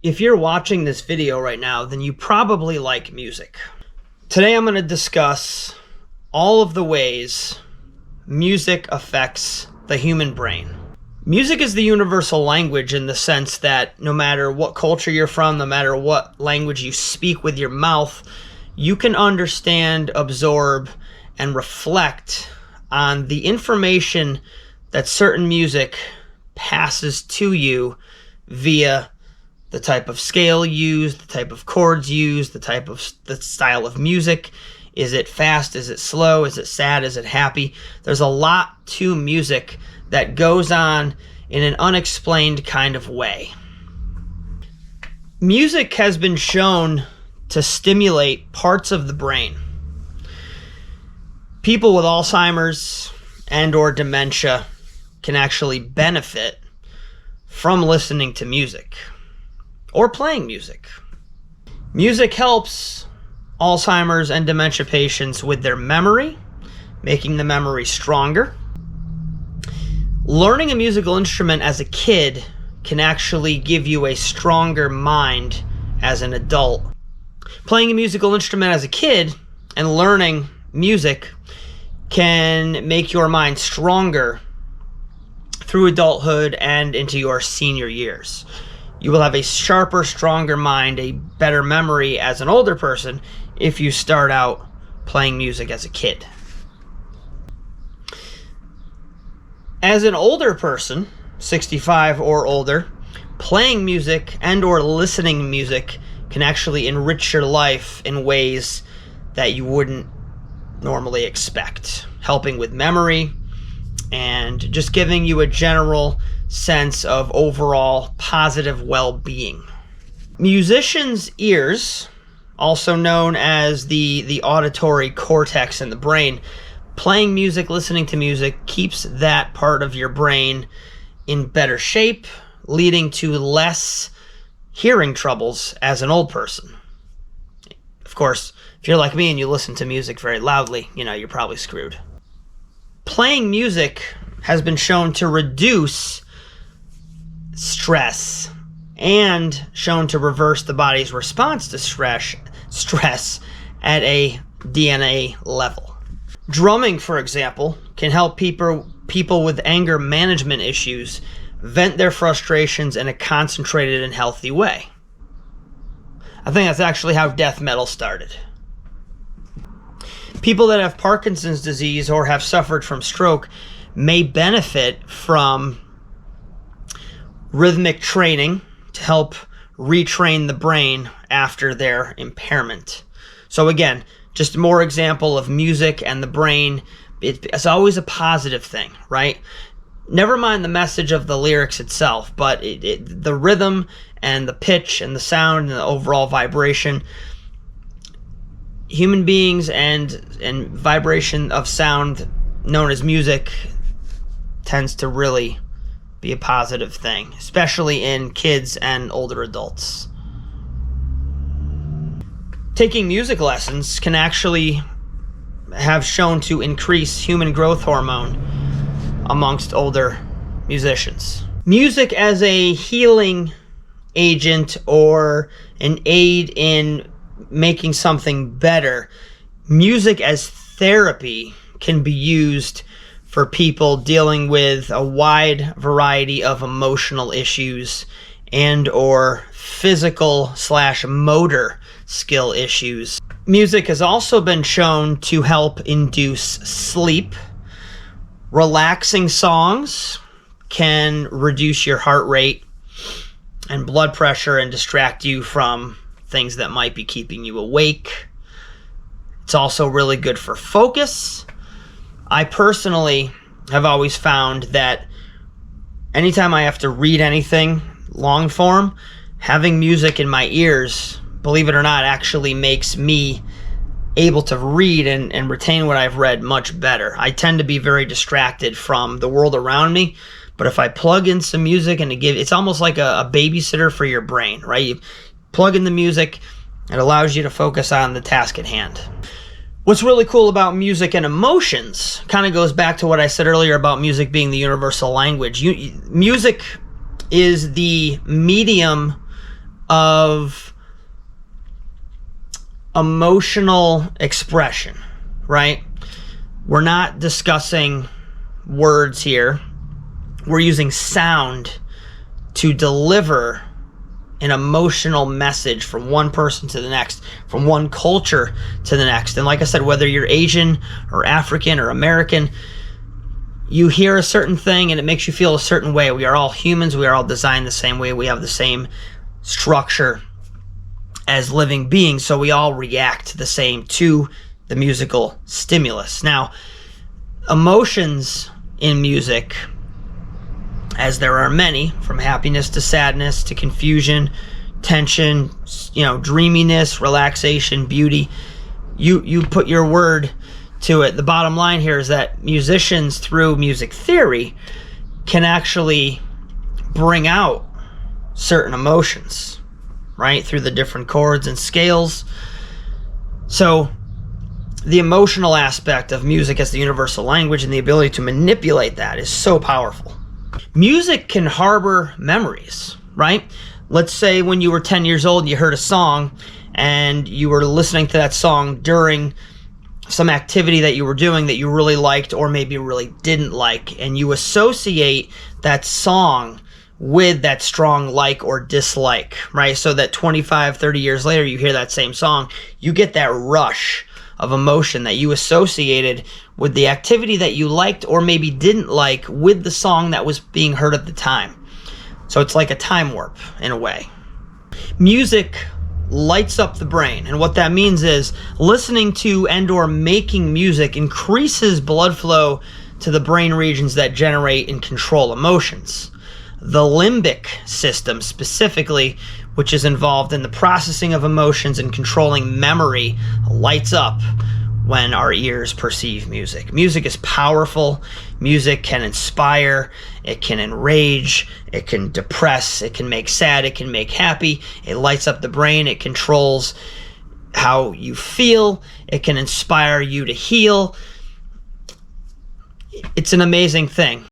If you're watching this video right now, then you probably like music. Today I'm going to discuss all of the ways music affects the human brain. Music is the universal language in the sense that no matter what culture you're from, no matter what language you speak with your mouth, you can understand, absorb, and reflect on the information that certain music passes to you via the type of scale used, the type of chords used, the style of music. Is it fast? Is it slow? Is it sad? Is it happy? There's a lot to music that goes on in an unexplained kind of way. Music has been shown to stimulate parts of the brain. People with Alzheimer's and or dementia can actually benefit from listening to music or playing music. Music helps Alzheimer's and dementia patients with their memory, making the memory stronger. Learning a musical instrument as a kid can actually give you a stronger mind as an adult. Playing a musical instrument as a kid and learning music can make your mind stronger through adulthood and into your senior years. You will have a sharper, stronger mind, a better memory as an older person if you start out playing music as a kid. As an older person, 65 or older, playing music and or listening to music can actually enrich your life in ways that you wouldn't normally expect, helping with memory and just giving you a general sense of overall positive well-being. Musicians' ears, also known as the auditory cortex in the brain, playing music, listening to music keeps that part of your brain in better shape, leading to less hearing troubles as an old person. Of course, if you're like me and you listen to music very loudly, you're probably screwed. Playing music has been shown to reduce stress and shown to reverse the body's response to stress at a DNA level. Drumming, for example, can help people with anger management issues vent their frustrations in a concentrated and healthy way. I think that's actually how death metal started. People that have Parkinson's disease or have suffered from stroke may benefit from rhythmic training to help retrain the brain after their impairment. So again, just more example of music and the brain. It's always a positive thing, right? Never mind the message of the lyrics itself, but the rhythm and the pitch and the sound and the overall vibration. Human beings and vibration of sound known as music tends to really be a positive thing, especially in kids and older adults. Taking music lessons can actually have shown to increase human growth hormone amongst older musicians. Music as a healing agent or an aid in making something better. Music as therapy can be used for people dealing with a wide variety of emotional issues and or physical/motor skill issues. Music has also been shown to help induce sleep. Relaxing songs can reduce your heart rate and blood pressure and distract you from things that might be keeping you awake. It's also really good for focus. I personally have always found that anytime I have to read anything long form, having music in my ears, believe it or not, actually makes me able to read and retain what I've read much better. I tend to be very distracted from the world around me, but if I plug in some music and it's almost like a babysitter for your brain, right? You plug in the music, it allows you to focus on the task at hand. What's really cool about music and emotions kind of goes back to what I said earlier about music being the universal language. Music is the medium of emotional expression, right? We're not discussing words here. We're using sound to deliver an emotional message from one person to the next, from one culture to the next. And like I said, whether you're Asian or African or American, you hear a certain thing and it makes you feel a certain way. We are all humans. We are all designed the same way. We have the same structure as living beings, so we all react the same to the musical stimulus. Now, emotions in music, as there are many, from happiness to sadness to confusion, tension, dreaminess, relaxation, beauty, you put your word to it. The bottom line here is that musicians, through music theory, can actually bring out certain emotions, right, through the different chords and scales. So the emotional aspect of music as the universal language and the ability to manipulate that is so powerful. Music can harbor memories, right? Let's say when you were 10 years old, you heard a song and you were listening to that song during some activity that you were doing that you really liked or maybe really didn't like, and you associate that song with that strong like or dislike, right? So that 25, 30 years later, you hear that same song, you get that rush of emotion that you associated with the activity that you liked or maybe didn't like with the song that was being heard at the time. So it's like a time warp in a way. Music lights up the brain, and what that means is listening to and or making music increases blood flow to the brain regions that generate and control emotions. The limbic system specifically, which is involved in the processing of emotions and controlling memory, lights up when our ears perceive music. Music is powerful. Music can inspire, it can enrage, it can depress, it can make sad, it can make happy. It lights up the brain, it controls how you feel, it can inspire you to heal. It's an amazing thing.